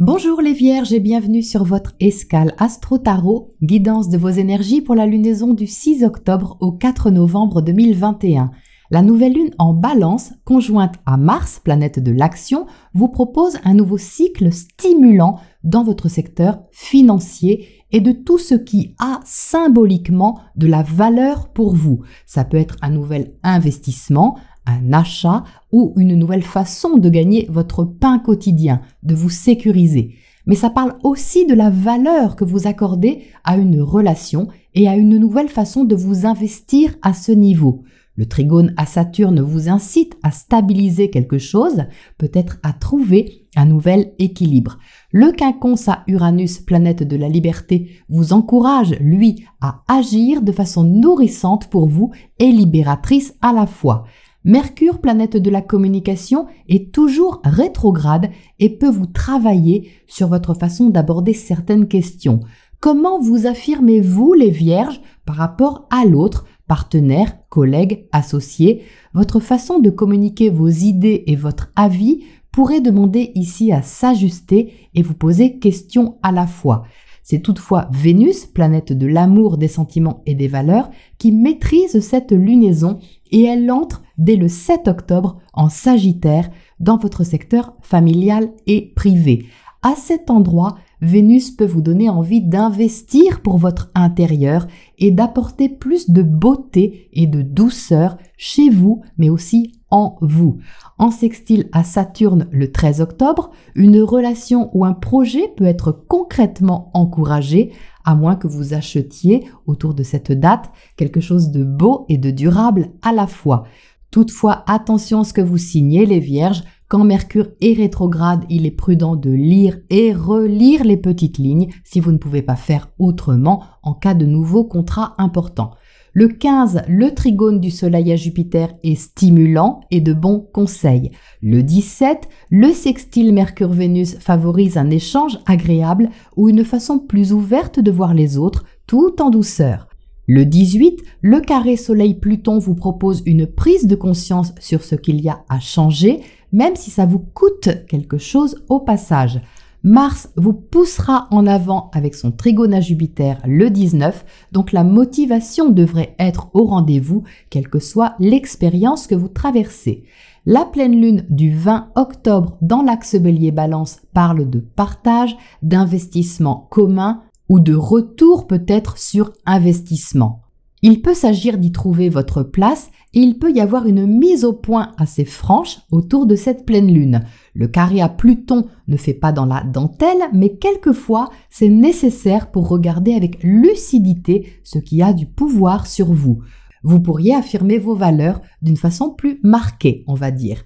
Bonjour les Vierges et bienvenue sur votre escale Astro Tarot, guidance de vos énergies pour la lunaison du 6 octobre au 4 novembre 2021. La nouvelle lune en Balance, conjointe à Mars, planète de l'action, vous propose un nouveau cycle stimulant dans votre secteur financier et de tout ce qui a symboliquement de la valeur pour vous. Ça peut être un nouvel investissement, un achat ou une nouvelle façon de gagner votre pain quotidien, de vous sécuriser. Mais ça parle aussi de la valeur que vous accordez à une relation et à une nouvelle façon de vous investir à ce niveau. Le trigone à Saturne vous incite à stabiliser quelque chose, peut-être à trouver un nouvel équilibre. Le quinconce à Uranus, planète de la liberté, vous encourage, lui, à agir de façon nourrissante pour vous et libératrice à la fois. Mercure, planète de la communication, est toujours rétrograde et peut vous travailler sur votre façon d'aborder certaines questions. Comment vous affirmez-vous, les Vierges, par rapport à l'autre, partenaire, collègue, associé? Votre façon de communiquer vos idées et votre avis pourrait demander ici à s'ajuster et vous poser question à la fois. C'est toutefois Vénus, planète de l'amour, des sentiments et des valeurs, qui maîtrise cette lunaison et elle entre dès le 7 octobre en Sagittaire dans votre secteur familial et privé. À cet endroit, Vénus peut vous donner envie d'investir pour votre intérieur et d'apporter plus de beauté et de douceur chez vous, mais aussi en vous. En sextile à Saturne le 13 octobre, une relation ou un projet peut être concrètement encouragé, à moins que vous achetiez autour de cette date quelque chose de beau et de durable à la fois. Toutefois, attention à ce que vous signez, les Vierges. Quand Mercure est rétrograde, il est prudent de lire et relire les petites lignes si vous ne pouvez pas faire autrement en cas de nouveau contrat important. Le 15, le trigone du Soleil à Jupiter est stimulant et de bons conseils. Le 17, le sextile Mercure-Vénus favorise un échange agréable ou une façon plus ouverte de voir les autres, tout en douceur. Le 18, le carré Soleil-Pluton vous propose une prise de conscience sur ce qu'il y a à changer, même si ça vous coûte quelque chose au passage. Mars vous poussera en avant avec son trigone à Jupiter le 19, donc la motivation devrait être au rendez-vous, quelle que soit l'expérience que vous traversez. La pleine lune du 20 octobre dans l'axe Bélier-Balance parle de partage, d'investissement commun ou de retour peut-être sur investissement. Il peut s'agir d'y trouver votre place et il peut y avoir une mise au point assez franche autour de cette pleine lune. Le carré à Pluton ne fait pas dans la dentelle, mais quelquefois c'est nécessaire pour regarder avec lucidité ce qui a du pouvoir sur vous. Vous pourriez affirmer vos valeurs d'une façon plus marquée, on va dire.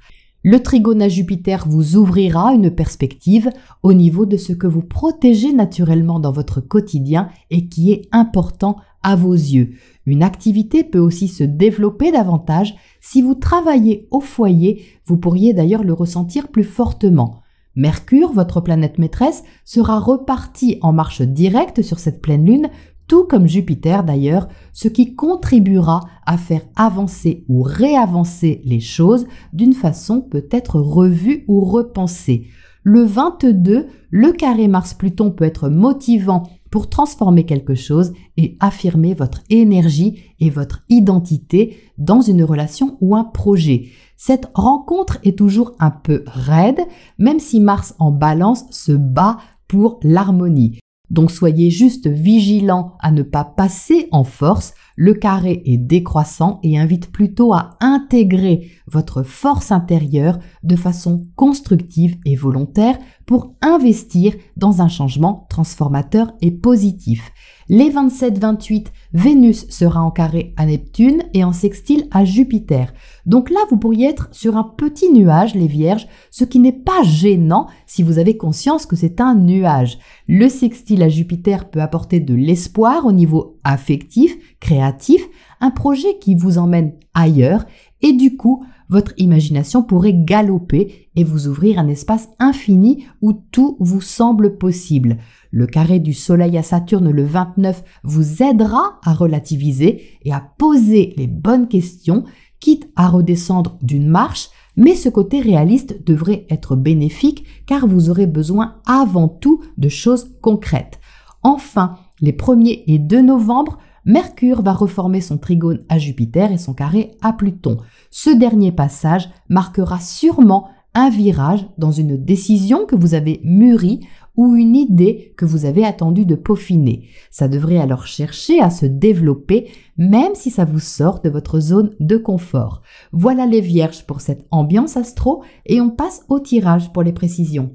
Le trigone à Jupiter vous ouvrira une perspective au niveau de ce que vous protégez naturellement dans votre quotidien et qui est important à vos yeux. Une activité peut aussi se développer davantage. Si vous travaillez au foyer, vous pourriez d'ailleurs le ressentir plus fortement. Mercure, votre planète maîtresse, sera reparti en marche directe sur cette pleine lune, tout comme Jupiter d'ailleurs, ce qui contribuera à faire avancer ou réavancer les choses d'une façon peut-être revue ou repensée. Le 22, le carré Mars-Pluton peut être motivant pour transformer quelque chose et affirmer votre énergie et votre identité dans une relation ou un projet. Cette rencontre est toujours un peu raide, même si Mars en Balance se bat pour l'harmonie. Donc soyez juste vigilants à ne pas passer en force. Le carré est décroissant et invite plutôt à intégrer votre force intérieure de façon constructive et volontaire pour investir dans un changement transformateur et positif. Les 27-28, Vénus sera en carré à Neptune et en sextile à Jupiter. Donc là, vous pourriez être sur un petit nuage, les Vierges, ce qui n'est pas gênant si vous avez conscience que c'est un nuage. Le sextile à Jupiter peut apporter de l'espoir au niveau affectif, créatif, un projet qui vous emmène ailleurs et du coup, votre imagination pourrait galoper et vous ouvrir un espace infini où tout vous semble possible. Le carré du Soleil à Saturne le 29 vous aidera à relativiser et à poser les bonnes questions, quitte à redescendre d'une marche, Mais ce côté réaliste devrait être bénéfique car vous aurez besoin avant tout de choses concrètes. Enfin, les 1er et 2 novembre, Mercure va reformer son trigone à Jupiter et son carré à Pluton. Ce dernier passage marquera sûrement un virage dans une décision que vous avez mûrie ou une idée que vous avez attendu de peaufiner. Ça devrait alors chercher à se développer, même si ça vous sort de votre zone de confort. Voilà les Vierges pour cette ambiance astro et on passe au tirage pour les précisions.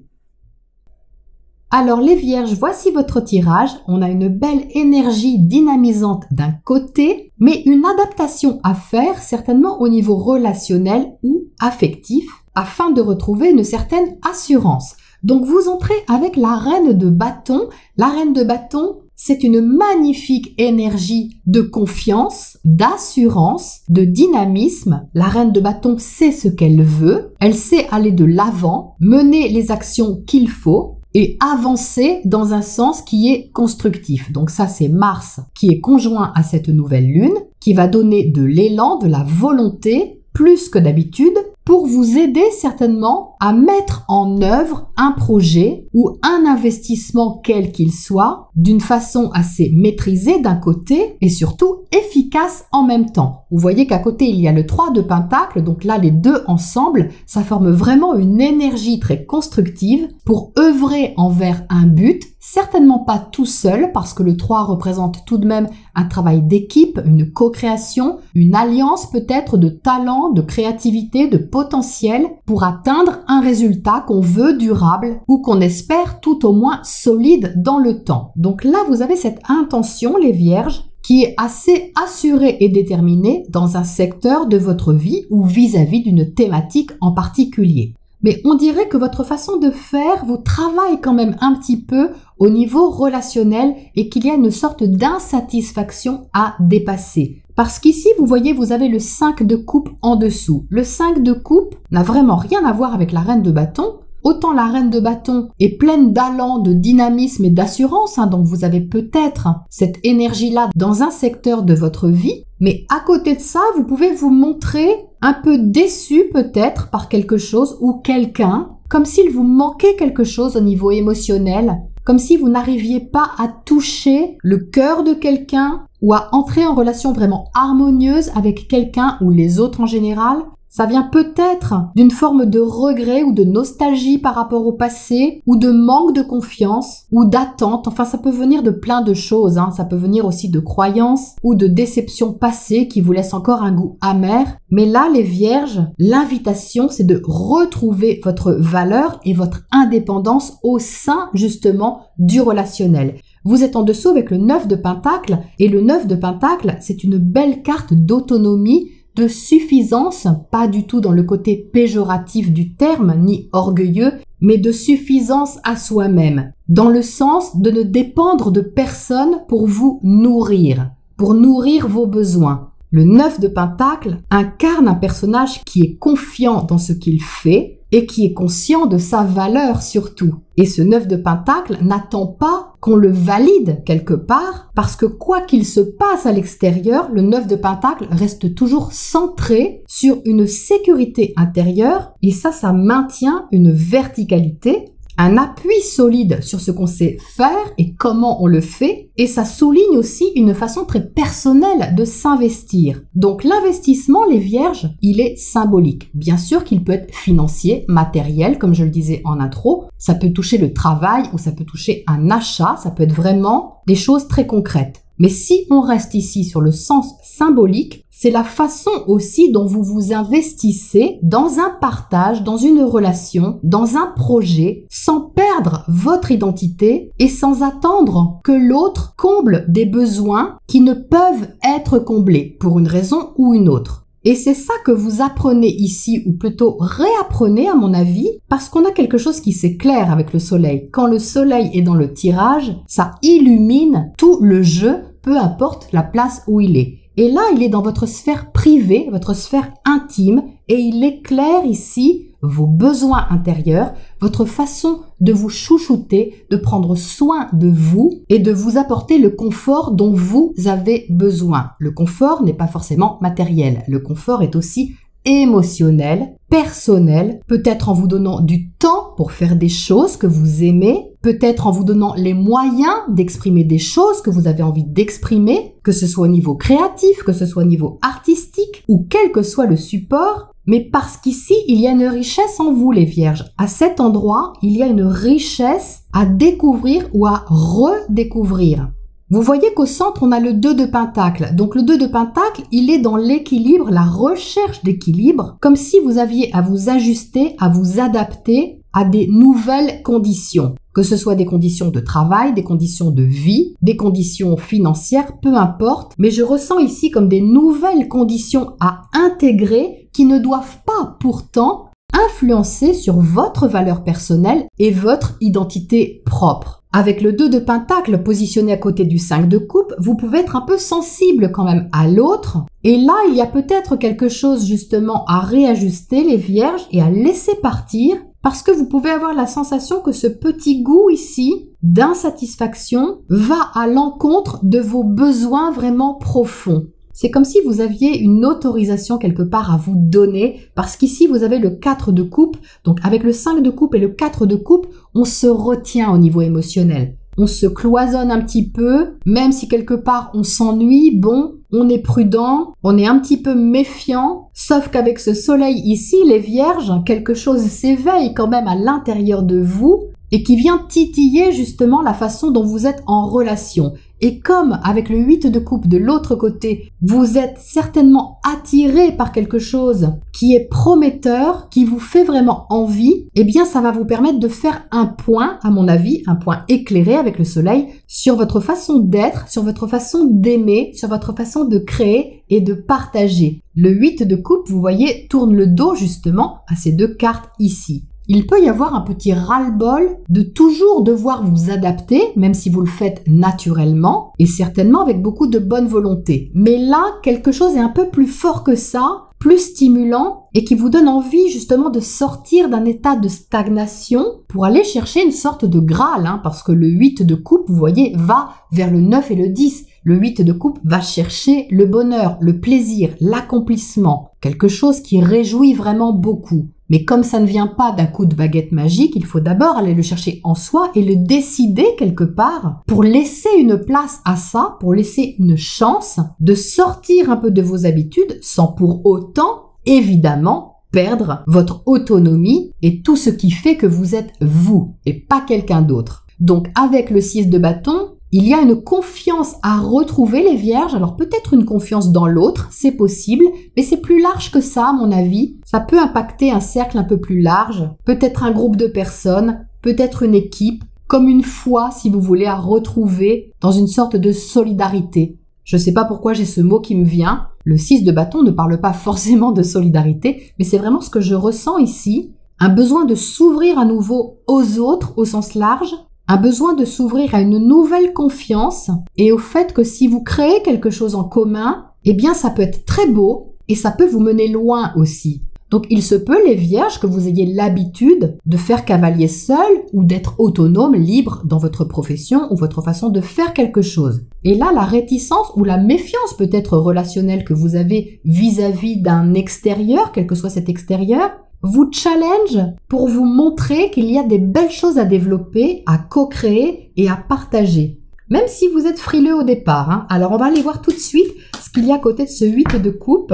Alors les Vierges, voici votre tirage. On a une belle énergie dynamisante d'un côté, mais une adaptation à faire certainement au niveau relationnel ou affectif afin de retrouver une certaine assurance. Donc vous entrez avec la reine de bâton. La reine de bâton, c'est une magnifique énergie de confiance, d'assurance, de dynamisme. La reine de bâton sait ce qu'elle veut. Elle sait aller de l'avant, mener les actions qu'il faut et avancer dans un sens qui est constructif. Donc ça, c'est Mars qui est conjoint à cette nouvelle lune, qui va donner de l'élan, de la volonté, plus que d'habitude, pour vous aider certainement à mettre en œuvre un projet ou un investissement quel qu'il soit d'une façon assez maîtrisée d'un côté et surtout efficace en même temps. Vous voyez qu'à côté il y a le 3 de Pentacle, donc là les deux ensemble, ça forme vraiment une énergie très constructive pour œuvrer envers un but, certainement pas tout seul parce que le 3 représente tout de même un travail d'équipe, une co-création, une alliance peut-être de talent, de créativité, de potentiel pour atteindre un résultat qu'on veut durable ou qu'on espère tout au moins solide dans le temps. Donc là, vous avez cette intention, les Vierges, qui est assez assurée et déterminée dans un secteur de votre vie ou vis-à-vis d'une thématique en particulier. Mais on dirait que votre façon de faire vous travaille quand même un petit peu au niveau relationnel et qu'il y a une sorte d'insatisfaction à dépasser. Parce qu'ici, vous voyez, vous avez le 5 de coupe en dessous. Le 5 de coupe n'a vraiment rien à voir avec la reine de bâton. Autant la reine de bâton est pleine d'allant, de dynamisme et d'assurance, donc vous avez peut-être cette énergie-là dans un secteur de votre vie, mais à côté de ça, vous pouvez vous montrer un peu déçu peut-être par quelque chose ou quelqu'un, comme s'il vous manquait quelque chose au niveau émotionnel, comme si vous n'arriviez pas à toucher le cœur de quelqu'un ou à entrer en relation vraiment harmonieuse avec quelqu'un ou les autres en général. Ça vient peut-être d'une forme de regret ou de nostalgie par rapport au passé ou de manque de confiance ou d'attente. Enfin, ça peut venir de plein de choses. Ça peut venir aussi de croyances ou de déceptions passées qui vous laissent encore un goût amer. Mais là, les Vierges, l'invitation, c'est de retrouver votre valeur et votre indépendance au sein justement du relationnel. Vous êtes en dessous avec le 9 de Pentacle et le 9 de Pentacle, c'est une belle carte d'autonomie, de suffisance, pas du tout dans le côté péjoratif du terme, ni orgueilleux, mais de suffisance à soi-même, dans le sens de ne dépendre de personne pour vous nourrir, pour nourrir vos besoins. Le 9 de Pentacle incarne un personnage qui est confiant dans ce qu'il fait et qui est conscient de sa valeur surtout. Et ce 9 de Pentacle n'attend pas qu'on le valide quelque part, parce que quoi qu'il se passe à l'extérieur, le 9 de Pentacle reste toujours centré sur une sécurité intérieure, et ça maintient une verticalité, un appui solide sur ce qu'on sait faire et comment on le fait, et ça souligne aussi une façon très personnelle de s'investir. Donc l'investissement, les Vierges, il est symbolique. Bien sûr qu'il peut être financier, matériel, comme je le disais en intro, ça peut toucher le travail ou ça peut toucher un achat, ça peut être vraiment des choses très concrètes. Mais si on reste ici sur le sens symbolique, c'est la façon aussi dont vous vous investissez dans un partage, dans une relation, dans un projet, sans perdre votre identité et sans attendre que l'autre comble des besoins qui ne peuvent être comblés pour une raison ou une autre. Et c'est ça que vous apprenez ici, ou plutôt réapprenez à mon avis, parce qu'on a quelque chose qui s'éclaire avec le soleil. Quand le soleil est dans le tirage, ça illumine tout le jeu, peu importe la place où il est. Et là, il est dans votre sphère privée, votre sphère intime, et il éclaire ici vos besoins intérieurs, votre façon de vous chouchouter, de prendre soin de vous et de vous apporter le confort dont vous avez besoin. Le confort n'est pas forcément matériel, le confort est aussi émotionnel, personnel, peut-être en vous donnant du temps pour faire des choses que vous aimez, peut-être en vous donnant les moyens d'exprimer des choses que vous avez envie d'exprimer, que ce soit au niveau créatif, que ce soit au niveau artistique ou quel que soit le support. Mais parce qu'ici, il y a une richesse en vous, les vierges. À cet endroit, il y a une richesse à découvrir ou à redécouvrir. Vous voyez qu'au centre, on a le 2 de Pentacle. Donc le 2 de Pentacle, il est dans l'équilibre, la recherche d'équilibre, comme si vous aviez à vous ajuster, à vous adapter à des nouvelles conditions. Que ce soit des conditions de travail, des conditions de vie, des conditions financières, peu importe. Mais je ressens ici comme des nouvelles conditions à intégrer qui ne doivent pas pourtant influencer sur votre valeur personnelle et votre identité propre. Avec le 2 de Pentacle positionné à côté du 5 de coupe, vous pouvez être un peu sensible quand même à l'autre. Et là, il y a peut-être quelque chose justement à réajuster, les vierges, et à laisser partir, parce que vous pouvez avoir la sensation que ce petit goût ici d'insatisfaction va à l'encontre de vos besoins vraiment profonds. C'est comme si vous aviez une autorisation quelque part à vous donner, parce qu'ici vous avez le 4 de coupe, donc avec le 5 de coupe et le 4 de coupe, on se retient au niveau émotionnel. On se cloisonne un petit peu, même si quelque part on s'ennuie, bon, on est prudent, on est un petit peu méfiant, sauf qu'avec ce soleil ici, les vierges, quelque chose s'éveille quand même à l'intérieur de vous et qui vient titiller justement la façon dont vous êtes en relation. Et comme avec le 8 de coupe de l'autre côté, vous êtes certainement attiré par quelque chose qui est prometteur, qui vous fait vraiment envie, eh bien ça va vous permettre de faire un point, à mon avis, un point éclairé avec le soleil, sur votre façon d'être, sur votre façon d'aimer, sur votre façon de créer et de partager. Le 8 de coupe, vous voyez, tourne le dos justement à ces deux cartes ici. Il peut y avoir un petit ras-le-bol de toujours devoir vous adapter, même si vous le faites naturellement, et certainement avec beaucoup de bonne volonté. Mais là, quelque chose est un peu plus fort que ça, plus stimulant, et qui vous donne envie justement de sortir d'un état de stagnation pour aller chercher une sorte de Graal, parce que le 8 de coupe, vous voyez, va vers le 9 et le 10. Le 8 de coupe va chercher le bonheur, le plaisir, l'accomplissement, quelque chose qui réjouit vraiment beaucoup. Mais comme ça ne vient pas d'un coup de baguette magique, il faut d'abord aller le chercher en soi et le décider quelque part pour laisser une place à ça, pour laisser une chance de sortir un peu de vos habitudes sans pour autant, évidemment, perdre votre autonomie et tout ce qui fait que vous êtes vous et pas quelqu'un d'autre. Donc avec le 6 de bâton, il y a une confiance à retrouver, les vierges. Alors peut-être une confiance dans l'autre, c'est possible, mais c'est plus large que ça à mon avis. Ça peut impacter un cercle un peu plus large, peut-être un groupe de personnes, peut-être une équipe, comme une foi si vous voulez à retrouver dans une sorte de solidarité. Je ne sais pas pourquoi j'ai ce mot qui me vient. Le 6 de bâton ne parle pas forcément de solidarité, mais c'est vraiment ce que je ressens ici. Un besoin de s'ouvrir à nouveau aux autres au sens large, un besoin de s'ouvrir à une nouvelle confiance et au fait que si vous créez quelque chose en commun, eh bien ça peut être très beau et ça peut vous mener loin aussi. Donc il se peut, les vierges, que vous ayez l'habitude de faire cavalier seul ou d'être autonome, libre dans votre profession ou votre façon de faire quelque chose. Et là, la réticence ou la méfiance peut-être relationnelle que vous avez vis-à-vis d'un extérieur, quel que soit cet extérieur, vous challenge pour vous montrer qu'il y a des belles choses à développer, à co-créer et à partager. Même si vous êtes frileux au départ. Alors on va aller voir tout de suite ce qu'il y a à côté de ce 8 de coupe.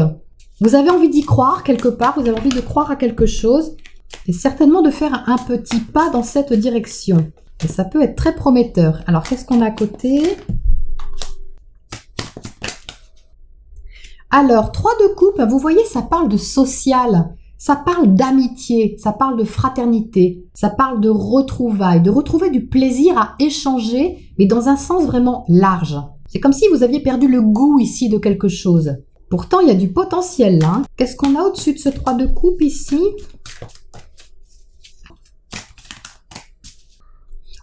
Vous avez envie d'y croire quelque part, vous avez envie de croire à quelque chose et certainement de faire un petit pas dans cette direction. Et ça peut être très prometteur. Alors qu'est-ce qu'on a à côté ? Alors 3 de coupe, vous voyez, ça parle de social. Ça parle d'amitié, ça parle de fraternité, ça parle de retrouvailles, de retrouver du plaisir à échanger, mais dans un sens vraiment large. C'est comme si vous aviez perdu le goût ici de quelque chose. Pourtant, il y a du potentiel là. Qu'est-ce qu'on a au-dessus de ce 3 de coupe ici ?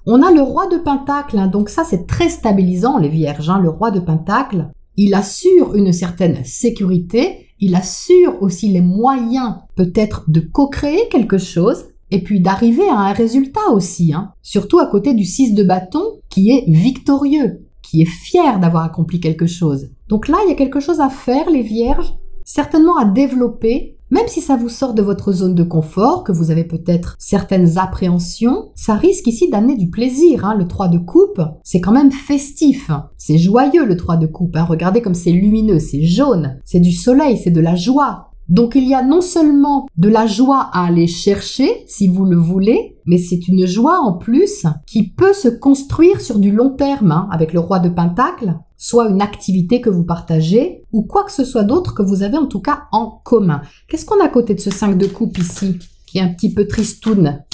On a le roi de pentacle, donc ça c'est très stabilisant les vierges, le roi de pentacle. Il assure une certaine sécurité, il assure aussi les moyens peut-être de co-créer quelque chose et puis d'arriver à un résultat aussi, surtout à côté du 6 de bâton qui est victorieux, qui est fier d'avoir accompli quelque chose. Donc là, il y a quelque chose à faire les vierges, certainement à développer. Même si ça vous sort de votre zone de confort, que vous avez peut-être certaines appréhensions, ça risque ici d'amener du plaisir. Hein. Le 3 de coupe, c'est quand même festif. C'est joyeux le 3 de coupe. Hein. Regardez comme c'est lumineux, c'est jaune, c'est du soleil, c'est de la joie. Donc il y a non seulement de la joie à aller chercher, si vous le voulez, mais c'est une joie en plus qui peut se construire sur du long terme, hein, avec le roi de Pentacle, soit une activité que vous partagez, ou quoi que ce soit d'autre que vous avez en tout cas en commun. Qu'est-ce qu'on a à côté de ce 5 de coupe ici, qui est un petit peu tristoun?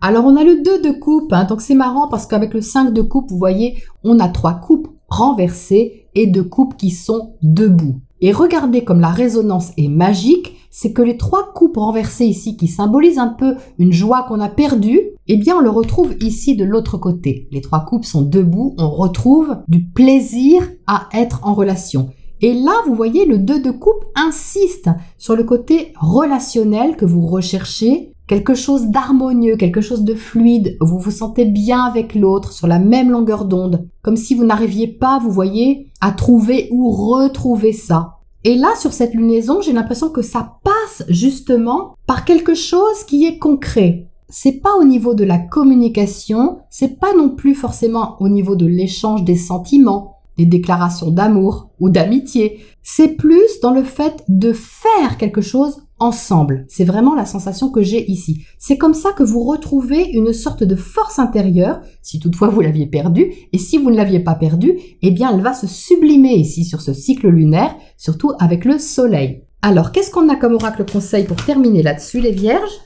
Alors on a le 2 de coupe, hein, donc c'est marrant parce qu'avec le 5 de coupe, vous voyez, on a 3 coupes renversées et 2 coupes qui sont debout. Et regardez comme la résonance est magique, c'est que les 3 coupes renversées ici qui symbolisent un peu une joie qu'on a perdue, eh bien on le retrouve ici de l'autre côté. Les 3 coupes sont debout, on retrouve du plaisir à être en relation. Et là, vous voyez, le 2 de coupe insiste sur le côté relationnel que vous recherchez, quelque chose d'harmonieux, quelque chose de fluide, vous vous sentez bien avec l'autre, sur la même longueur d'onde, comme si vous n'arriviez pas, vous voyez, à trouver ou retrouver ça. Et là, sur cette lunaison, j'ai l'impression que ça passe justement par quelque chose qui est concret. C'est pas au niveau de la communication, c'est pas non plus forcément au niveau de l'échange des sentiments, des déclarations d'amour ou d'amitié. C'est plus dans le fait de faire quelque chose ensemble. C'est vraiment la sensation que j'ai ici. C'est comme ça que vous retrouvez une sorte de force intérieure, si toutefois vous l'aviez perdue, et si vous ne l'aviez pas perdue, eh bien elle va se sublimer ici sur ce cycle lunaire, surtout avec le soleil. Alors, qu'est-ce qu'on a comme oracle conseil pour terminer là-dessus, les vierges?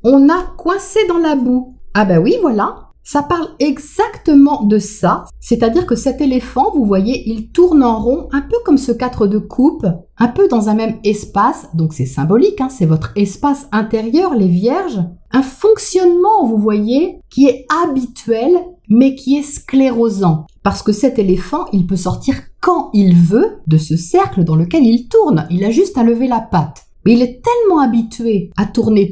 On a coincé dans la boue. Ah ben oui, voilà. Ça parle exactement de ça, c'est-à-dire que cet éléphant, vous voyez, il tourne en rond, un peu comme ce 4 de coupe, un peu dans un même espace, donc c'est symbolique, hein, c'est votre espace intérieur, les vierges. Un fonctionnement, vous voyez, qui est habituel, mais qui est sclérosant. Parce que cet éléphant, il peut sortir quand il veut de ce cercle dans lequel il tourne, il a juste à lever la patte. Mais il est tellement habitué à tourner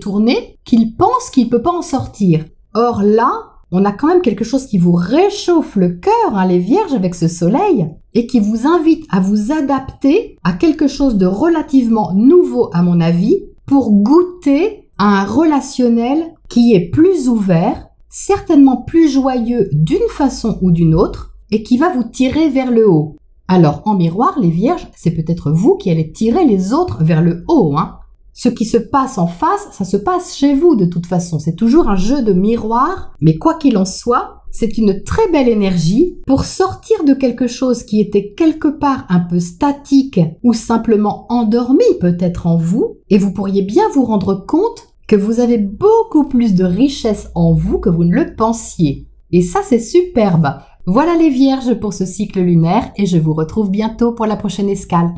qu'il pense qu'il ne peut pas en sortir. Or là, on a quand même quelque chose qui vous réchauffe le cœur, hein, les vierges, avec ce soleil, et qui vous invite à vous adapter à quelque chose de relativement nouveau, à mon avis, pour goûter à un relationnel qui est plus ouvert, certainement plus joyeux d'une façon ou d'une autre, et qui va vous tirer vers le haut. Alors, en miroir, les vierges, c'est peut-être vous qui allez tirer les autres vers le haut, hein. Ce qui se passe en face, ça se passe chez vous de toute façon. C'est toujours un jeu de miroir, mais quoi qu'il en soit, c'est une très belle énergie pour sortir de quelque chose qui était quelque part un peu statique ou simplement endormi peut-être en vous, et vous pourriez bien vous rendre compte que vous avez beaucoup plus de richesse en vous que vous ne le pensiez. Et ça, c'est superbe. Voilà les vierges pour ce cycle lunaire et je vous retrouve bientôt pour la prochaine escale.